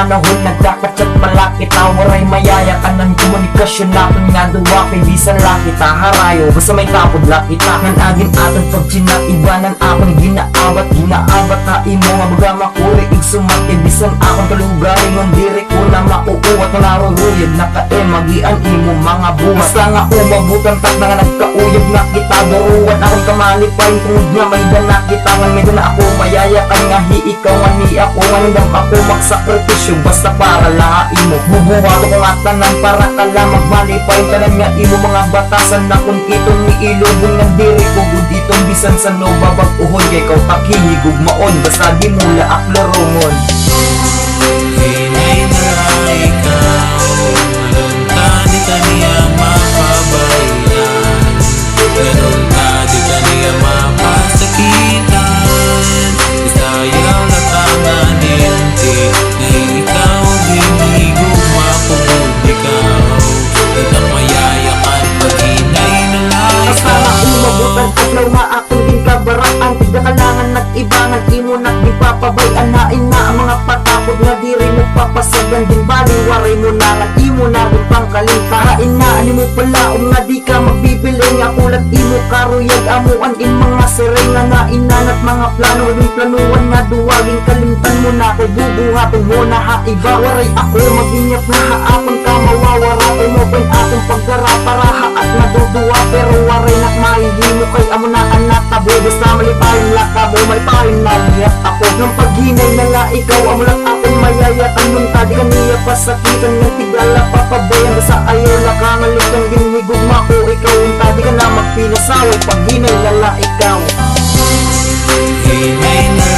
panahon nagkakatsat malaki tawaray mayaya ka ng komunikasyon natin nga duwa kay bisan laki ta harayo basta may kapod laki ta ng agin aton pag ibanan akong ginaabat na imo nga baga makuri igsumati bisan akong kalugari ngon diri ko na mauuwat na naruruyod nakae magian imo mga buhat basta nga umabutan tak na nga nagkauyog na kita doruwan akong kamalipay tungod nga may dana kita nga may dana ako mayaya ka nga ikaw nga ni ako nga nandang ako magsakripisyo basta para lahain mo bubuhato ko nga tanan para ka lang magmalipay tanan nga imo mga batasan na kung itong ni ilubong ng diri ko guditong bisan sa no babag-uhon kay ikaw takihigog maon basta di mula aklarungon. Hinay na ikaw ganun ka di ka niya mapabayaan ganun ka di ka niya mapasakitan isayaw na tanganinti na ikaw hinigog mapugod ikaw itang mayayakan pag hinay na basta nga umabutan adlaw nga akong ginkabaraan tigdakalangan nag-ibangan imo nagdipapabayan nain na ang mga patapod nga diri mo papasagan din baliwaray mo na nga imo na rin pangkalintahain na ani mo palaom nga di ka magbibili nga kulat imo karuyag amuan in mga serena nga inanat mga plano yung planuan nga duwaging kalimtan mo na ko bubuhaton mo na haiba waray ako maginyap na haapon ka mawawara ko mo pin atong pagdara para haat na duduwa pero waray nak mahindi mo kay amo na anak tabo basta malipayon lakabo malipayon na liyak ako ng paghinay na la ikaw amo lang akong mayayatan nung tadi kaniya pasakitan ng tigala papabayan basta ayaw nakangalik ng ginhigugma ko ikaw yung tadi ka na magpinasaway paghinay na la ikaw hinay na